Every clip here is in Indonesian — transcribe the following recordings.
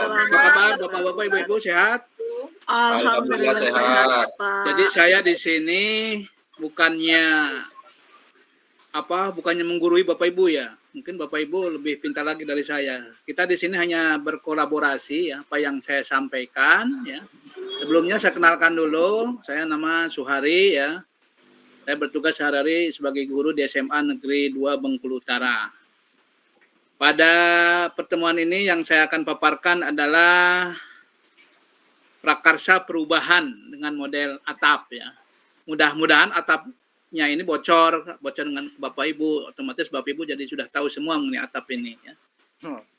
Apa kabar Bapak-bapak, Ibu-ibu, sehat? Alhamdulillah sehat, Pak. Jadi saya di sini bukannya bukannya menggurui Bapak Ibu ya. Mungkin Bapak Ibu lebih pintar lagi dari saya. Kita di sini hanya berkolaborasi ya, apa yang saya sampaikan ya. Sebelumnya saya kenalkan dulu, saya nama Suhari ya. Saya bertugas sehari-hari sebagai guru di SMA Negeri 2 Bengkulu Utara. Pada pertemuan ini yang saya akan paparkan adalah prakarsa perubahan dengan model atap ya. Mudah-mudahan atapnya ini bocor dengan Bapak Ibu, otomatis Bapak Ibu jadi sudah tahu semua mengenai atap ini ya.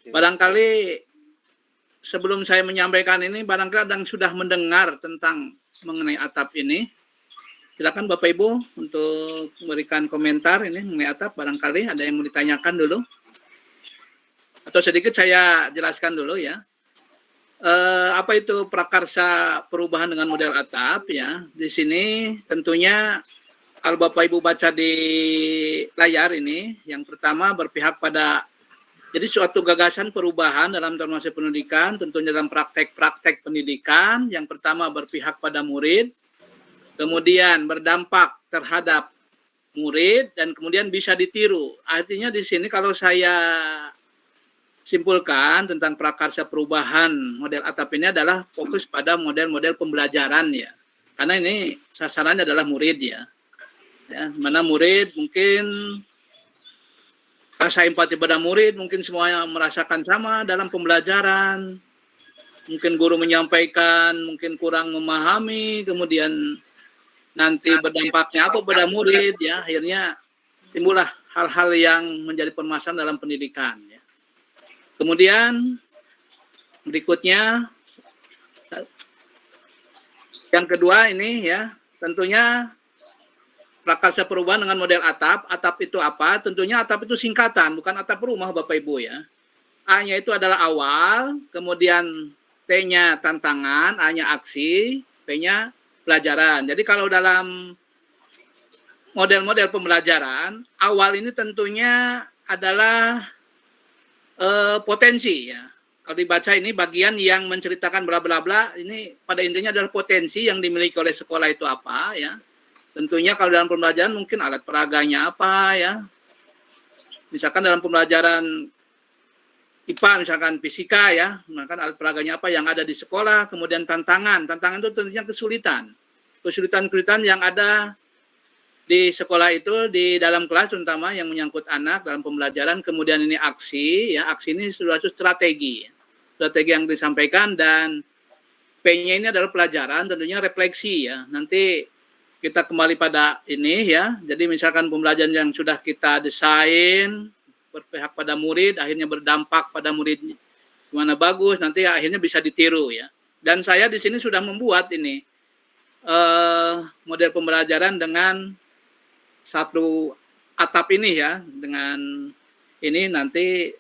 Barangkali sebelum saya menyampaikan ini, barangkali ada yang sudah mendengar tentang mengenai atap ini. Silakan Bapak Ibu untuk memberikan komentar ini mengenai atap, barangkali ada yang mau ditanyakan dulu. Atau sedikit saya jelaskan dulu ya. Apa itu prakarsa perubahan dengan model atap ya. Di sini tentunya kalau Bapak Ibu baca di layar ini, yang pertama berpihak pada jadi suatu gagasan perubahan dalam transformasi pendidikan, tentunya dalam praktek-praktek pendidikan. Yang pertama berpihak pada murid, kemudian berdampak terhadap murid, dan kemudian bisa ditiru. Artinya di sini kalau saya simpulkan tentang prakarsa perubahan model atap ini adalah fokus pada model-model pembelajaran ya. Karena ini sasarannya adalah murid ya. Mana murid mungkin rasa empati pada murid, mungkin semuanya merasakan sama dalam pembelajaran. Mungkin guru menyampaikan, mungkin kurang memahami, kemudian nanti berdampaknya apa pada murid ya. Akhirnya timbullah hal-hal yang menjadi permasalahan dalam pendidikan ya. Kemudian berikutnya yang kedua ini ya, tentunya prakarsa perubahan dengan model atap. Atap itu apa? Tentunya atap itu singkatan, bukan atap rumah Bapak Ibu ya. A-nya itu adalah awal, kemudian T-nya tantangan, A-nya aksi, P-nya pelajaran. Jadi kalau dalam model-model pembelajaran, awal ini tentunya adalah potensi ya. Kalau dibaca ini bagian yang menceritakan bla bla bla, ini pada intinya adalah potensi yang dimiliki oleh sekolah itu apa ya. Tentunya kalau dalam pembelajaran mungkin alat peraganya apa ya. Misalkan dalam pembelajaran IPA misalkan fisika ya, misalkan alat peraganya apa yang ada di sekolah, kemudian tantangan. Tantangan itu tentunya kesulitan. Kesulitan-kesulitan yang ada di sekolah itu, di dalam kelas terutama yang menyangkut anak dalam pembelajaran. Kemudian ini aksi ya, aksi ini sudah strategi yang disampaikan, dan P-nya ini adalah pelajaran, tentunya refleksi ya. Nanti kita kembali pada ini ya. Jadi misalkan pembelajaran yang sudah kita desain berpihak pada murid, akhirnya berdampak pada murid gimana bagus, nanti akhirnya bisa ditiru ya. Dan saya di sini sudah membuat ini model pembelajaran dengan satu atap ini ya, dengan ini nanti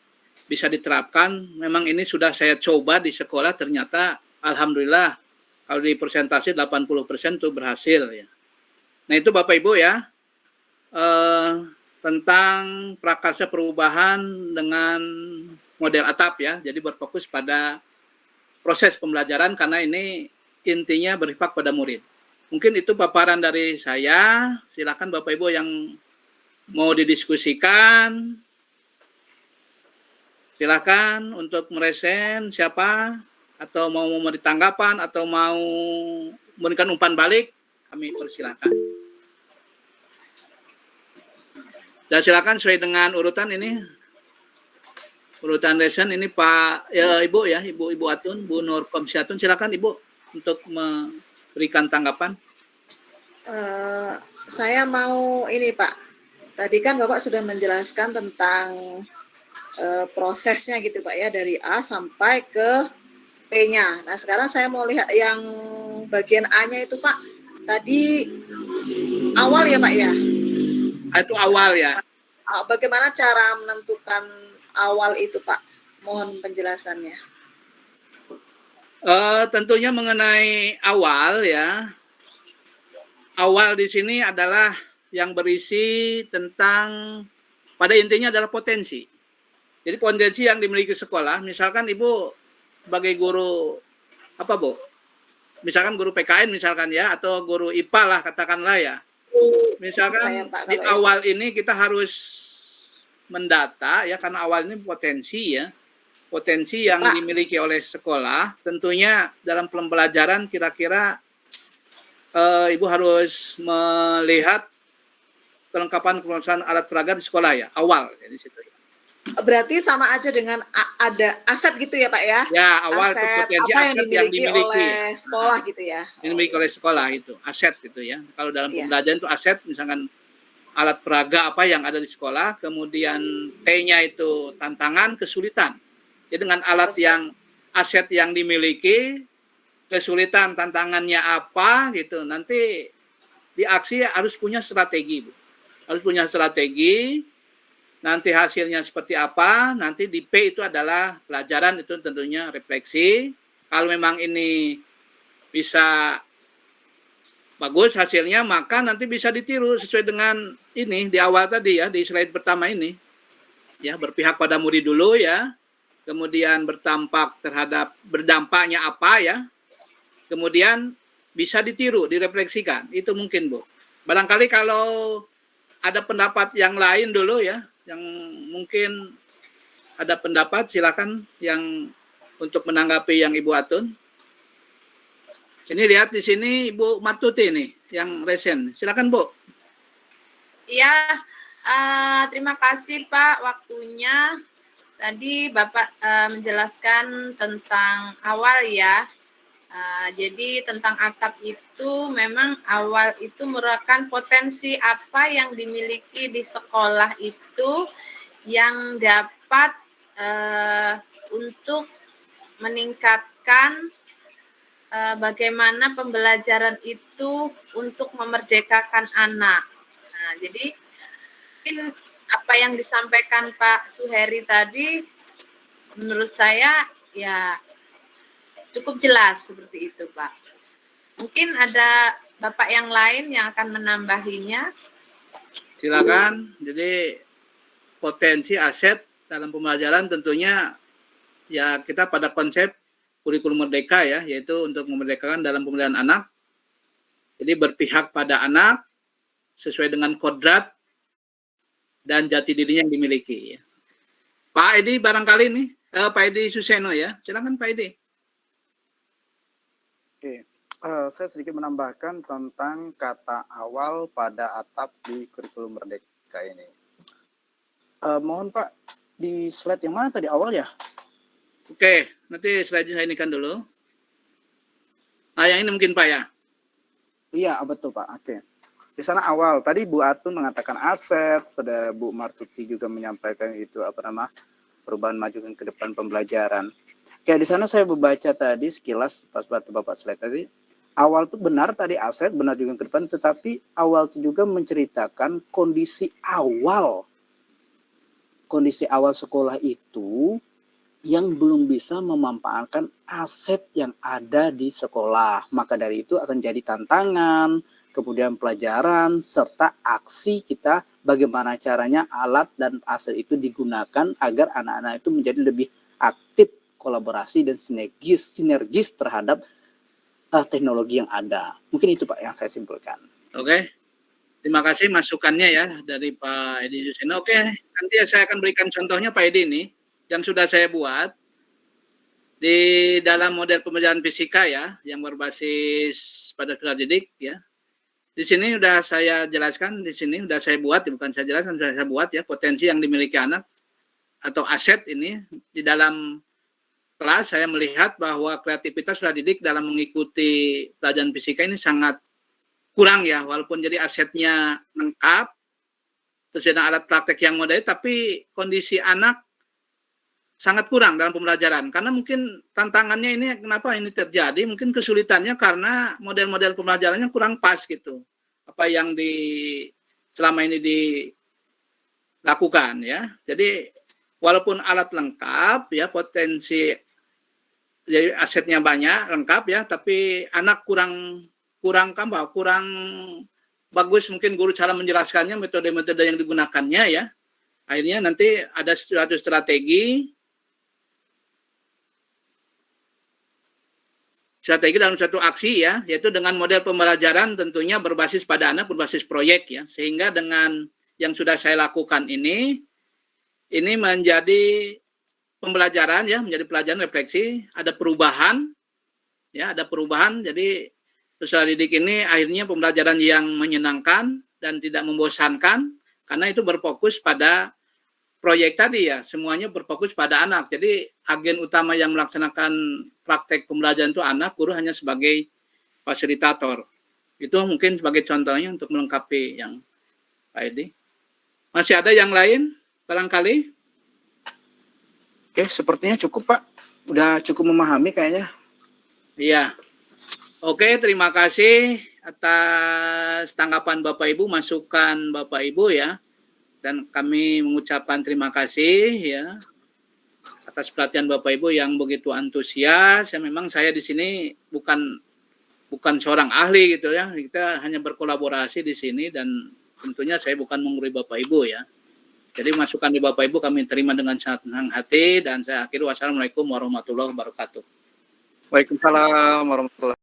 bisa diterapkan. Memang ini sudah saya coba di sekolah, ternyata alhamdulillah kalau di persentase 80% itu berhasil ya. Nah itu Bapak Ibu ya, tentang prakarsa perubahan dengan model atap ya. Jadi berfokus pada proses pembelajaran karena ini intinya berpihak pada murid. Mungkin itu paparan dari saya. Silakan Bapak Ibu yang mau didiskusikan. Silakan untuk meresen siapa, atau mau memberi tanggapan atau mau memberikan umpan balik, kami persilakan. Dan silakan sesuai dengan urutan ini. Urutan resen ini Pak ya, Ibu ya, Ibu Atun, Bu Nur Komsiatun, silakan Ibu untuk berikan tanggapan. Saya mau ini Pak, tadi kan Bapak sudah menjelaskan tentang prosesnya gitu Pak ya, dari A sampai ke P-nya. Nah sekarang saya mau lihat yang bagian A-nya itu Pak, tadi awal ya Pak ya? Itu awal ya. Bagaimana cara menentukan awal itu Pak? Mohon penjelasannya. Tentunya mengenai awal ya. Awal di sini adalah yang berisi tentang, pada intinya adalah potensi. Jadi potensi yang dimiliki sekolah, misalkan Ibu sebagai guru apa Bu? Misalkan guru PKN misalkan ya, atau guru IPA lah katakanlah ya. Misalkan Pak, di awal ini kita harus mendata ya, karena awal ini potensi ya, potensi yang Pak, dimiliki oleh sekolah. Tentunya dalam pembelajaran kira-kira Ibu harus melihat kelengkapan alat peraga di sekolah ya, awal ya, di situ. Berarti sama aja dengan ada aset gitu ya Pak ya? Ya, awal itu Aset potensi apa aset yang dimiliki oleh sekolah gitu ya? dimiliki oleh sekolah itu, aset itu ya. Kalau dalam Iya. pembelajaran itu aset, misalkan alat peraga apa yang ada di sekolah, kemudian T-nya itu tantangan, kesulitan. Jadi dengan alat yang aset yang dimiliki, kesulitan tantangannya apa gitu, nanti di aksi harus punya strategi, Bu. Harus punya strategi. Nanti hasilnya seperti apa, nanti di P itu adalah pelajaran, itu tentunya refleksi. Kalau memang ini bisa bagus hasilnya, maka nanti bisa ditiru sesuai dengan ini di awal tadi ya, di slide pertama ini. Ya, berpihak pada murid dulu ya, kemudian berdampaknya apa ya, kemudian bisa ditiru, direfleksikan. Itu mungkin, Bu. Barangkali kalau ada pendapat yang lain dulu ya, yang mungkin ada pendapat, silakan yang untuk menanggapi yang Ibu Atun. Ini lihat di sini Ibu Martuti nih yang resen. Silakan Bu. Iya, terima kasih Pak waktunya. Tadi Bapak menjelaskan tentang awal ya. Jadi tentang atap itu memang awal itu merupakan potensi apa yang dimiliki di sekolah itu yang dapat untuk meningkatkan bagaimana pembelajaran itu untuk memerdekakan anak. Nah, jadi mungkin apa yang disampaikan Pak Suheri tadi menurut saya ya cukup jelas seperti itu, Pak. Mungkin ada Bapak yang lain yang akan menambahinya. Silakan. Jadi potensi aset dalam pembelajaran tentunya ya kita pada konsep kurikulum merdeka ya, yaitu untuk memerdekakan dalam pembelajaran anak. Jadi berpihak pada anak sesuai dengan kodrat dan jati dirinya yang dimiliki. Pak Edi barangkali nih, Pak Edi Suseno ya. Silakan Pak Edi. Oke, saya sedikit menambahkan tentang kata awal pada atap di kurikulum merdeka ini. Mohon Pak, di slide yang mana tadi awal ya? Oke, nanti slide saya inikan dulu. Nah, yang ini mungkin Pak ya? Iya, betul Pak. Oke. Di sana awal, tadi Bu Atun mengatakan aset, sudah Bu Martuti juga menyampaikan itu perubahan majukan ke depan pembelajaran. Oke, di sana saya membaca tadi sekilas pas Bapak slide tadi, awal itu benar tadi aset, benar juga ke depan, tetapi awal itu juga menceritakan kondisi awal sekolah itu yang belum bisa memanfaatkan aset yang ada di sekolah. Maka dari itu akan jadi tantangan, kemudian pelajaran, serta aksi kita bagaimana caranya alat dan aset itu digunakan agar anak-anak itu menjadi lebih aktif, kolaborasi dan sinergis terhadap teknologi yang ada. Mungkin itu Pak yang saya simpulkan. Oke. Terima kasih masukannya ya dari Pak Edi Suseno. Oke, nanti saya akan berikan contohnya Pak Edi ini yang sudah saya buat di dalam model pembelajaran fisika ya, yang berbasis pada pilar didik ya. Di sini sudah saya jelaskan, di sini sudah saya buat, bukan saya jelaskan, sudah saya buat ya, potensi yang dimiliki anak atau aset ini di dalam kelas. Saya melihat bahwa kreativitas pilar didik dalam mengikuti pelajaran fisika ini sangat kurang ya, walaupun jadi asetnya lengkap, terus ada alat praktek yang modern, tapi kondisi anak sangat kurang dalam pembelajaran. Karena mungkin tantangannya ini, kenapa ini terjadi, mungkin kesulitannya karena model-model pembelajarannya kurang pas gitu. Apa yang selama ini dilakukan ya. Jadi walaupun alat lengkap ya, potensi jadi asetnya banyak, lengkap ya, tapi anak kurang bagus mungkin guru cara menjelaskannya, metode-metode yang digunakannya ya. Akhirnya nanti ada suatu strategi strategi dalam satu aksi ya, yaitu dengan model pembelajaran tentunya berbasis pada anak, berbasis proyek ya, sehingga dengan yang sudah saya lakukan ini menjadi pembelajaran ya, menjadi pelajaran refleksi, ada perubahan ya, ada perubahan. Jadi peserta didik ini akhirnya pembelajaran yang menyenangkan dan tidak membosankan karena itu berfokus pada proyek tadi ya, semuanya berfokus pada anak. Jadi agen utama yang melaksanakan praktek pembelajaran itu anak, guru hanya sebagai fasilitator. Itu mungkin sebagai contohnya untuk melengkapi yang Pak Edi. Masih ada yang lain barangkali? Oke, sepertinya cukup Pak. Udah cukup memahami kayaknya. Iya. Oke, terima kasih atas tanggapan Bapak Ibu, masukan Bapak Ibu ya. Dan kami mengucapkan terima kasih ya atas pelatihan Bapak Ibu yang begitu antusias. Ya, memang saya di sini bukan seorang ahli gitu ya. Kita hanya berkolaborasi di sini dan tentunya saya bukan menggurui Bapak Ibu ya. Jadi masukan di Bapak Ibu kami terima dengan sangat senang hati dan saya akhiri wassalamualaikum warahmatullahi wabarakatuh. Waalaikumsalam warahmatullahi wabarakatuh.